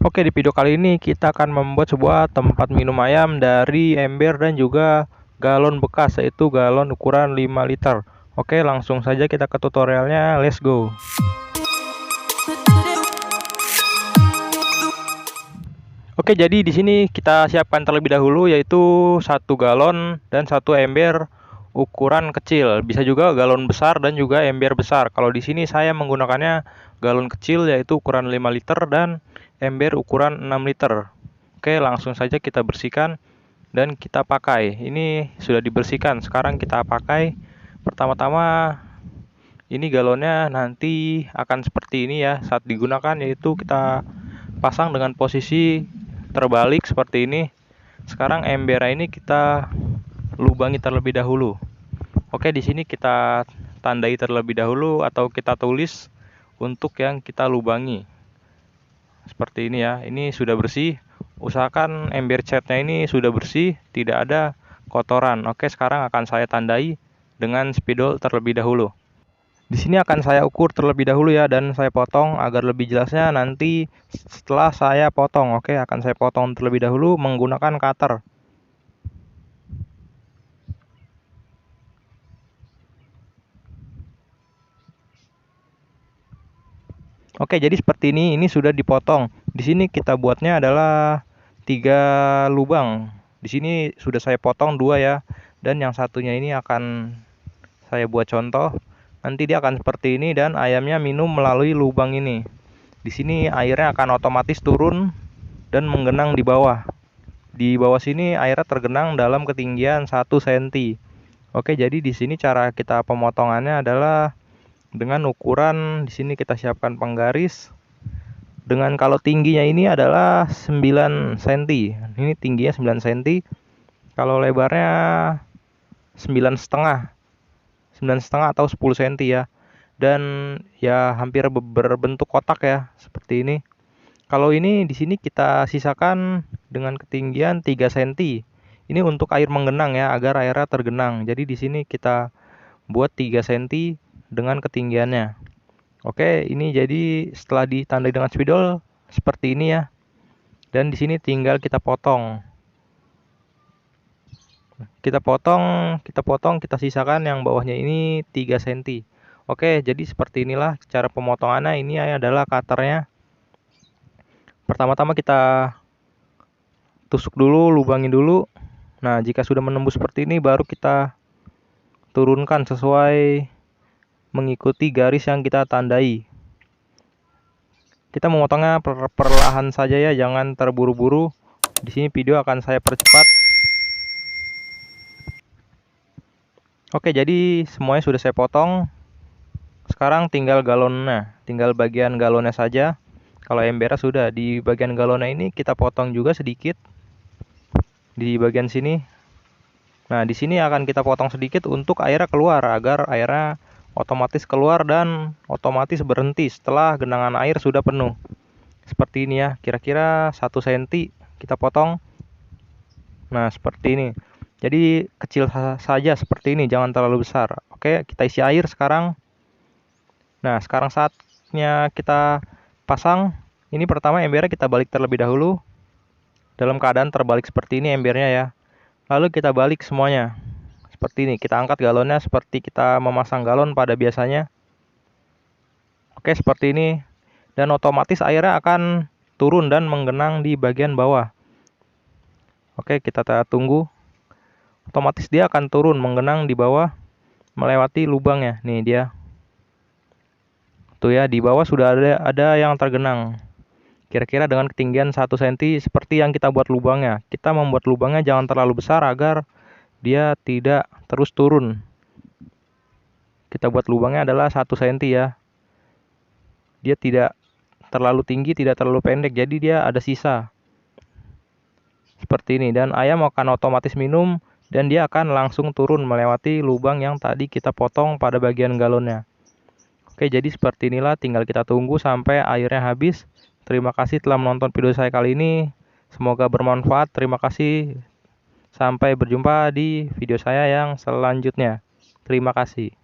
Oke, di video kali ini kita akan membuat sebuah tempat minum ayam dari ember dan juga galon bekas, yaitu galon ukuran 5 liter. Oke, langsung saja kita ke tutorialnya, let's go. Oke, jadi di sini kita siapkan terlebih dahulu yaitu 1 galon dan 1 ember ukuran kecil. Bisa juga galon besar dan juga ember besar. Kalau di sini saya menggunakannya galon kecil yaitu ukuran 5 liter dan ember ukuran 6 liter. Oke, langsung saja kita bersihkan dan kita pakai. Ini sudah dibersihkan, sekarang kita pakai. Pertama-tama ini galonnya nanti akan seperti ini ya saat digunakan, yaitu kita pasang dengan posisi terbalik seperti ini. Sekarang ember ini kita lubangi terlebih dahulu. Oke, di sini kita tandai terlebih dahulu atau kita tulis untuk yang kita lubangi. Seperti ini ya. Ini sudah bersih. Usahakan ember catnya ini sudah bersih, tidak ada kotoran. Oke, sekarang akan saya tandai dengan spidol terlebih dahulu. Di sini akan saya ukur terlebih dahulu ya, dan saya potong agar lebih jelasnya nanti setelah saya potong. Oke, akan saya potong terlebih dahulu menggunakan cutter. Oke, jadi seperti ini sudah dipotong. Di sini kita buatnya adalah 3 lubang. Di sini sudah saya potong 2 ya, dan yang satunya ini akan saya buat contoh. Nanti dia akan seperti ini dan ayamnya minum melalui lubang ini. Di sini airnya akan otomatis turun dan menggenang di bawah. Di bawah sini airnya tergenang dalam ketinggian 1 cm. Oke, jadi di sini cara kita pemotongannya adalah dengan ukuran. Di sini kita siapkan penggaris. Dengan kalau tingginya ini adalah 9 cm. Ini tingginya 9 cm. Kalau lebarnya 9,5 atau 10 cm ya, dan ya hampir berbentuk kotak ya seperti ini. Kalau ini di sini kita sisakan dengan ketinggian 3 cm. Ini untuk air menggenang ya, agar airnya tergenang. Jadi di sini kita buat 3 cm dengan ketinggiannya. Oke, ini jadi setelah ditandai dengan spidol seperti ini ya. Dan di sini tinggal kita potong. Kita sisakan yang bawahnya ini 3 cm. Oke, jadi seperti inilah cara pemotongannya. Ini adalah cutternya. Pertama-tama kita tusuk dulu, lubangi dulu. Nah, jika sudah menembus seperti ini baru kita turunkan sesuai mengikuti garis yang kita tandai. Kita memotongnya perlahan saja ya, jangan terburu-buru. Di sini video akan saya percepat. Oke, jadi semuanya sudah saya potong. Sekarang tinggal galonnya, tinggal bagian galonnya saja. Kalau embernya sudah, di bagian galonnya ini kita potong juga sedikit di bagian sini. Nah, di sini akan kita potong sedikit untuk airnya keluar, agar airnya otomatis keluar dan otomatis berhenti setelah genangan air sudah penuh. Seperti ini ya, kira-kira 1 cm kita potong. Nah, seperti ini. Jadi kecil saja seperti ini, jangan terlalu besar. Oke, kita isi air sekarang. Nah, sekarang saatnya kita pasang. Ini pertama embernya kita balik terlebih dahulu. Dalam keadaan terbalik seperti ini embernya ya. Lalu kita balik semuanya. Seperti ini, kita angkat galonnya seperti kita memasang galon pada biasanya. Oke, seperti ini. Dan otomatis airnya akan turun dan menggenang di bagian bawah. Oke, kita tunggu. Otomatis dia akan turun menggenang di bawah melewati lubangnya. Nih dia. Tuh ya, di bawah sudah ada yang tergenang. Kira-kira dengan ketinggian 1 cm seperti yang kita buat lubangnya. Kita membuat lubangnya jangan terlalu besar agar dia tidak terus turun. Kita buat lubangnya adalah 1 cm ya. Dia tidak terlalu tinggi, tidak terlalu pendek, jadi dia ada sisa. Seperti ini, dan ayam akan otomatis minum dan dia akan langsung turun melewati lubang yang tadi kita potong pada bagian galonnya. Oke, jadi seperti inilah, tinggal kita tunggu sampai airnya habis. Terima kasih telah menonton video saya kali ini. Semoga bermanfaat. Terima kasih. Sampai berjumpa di video saya yang selanjutnya. Terima kasih.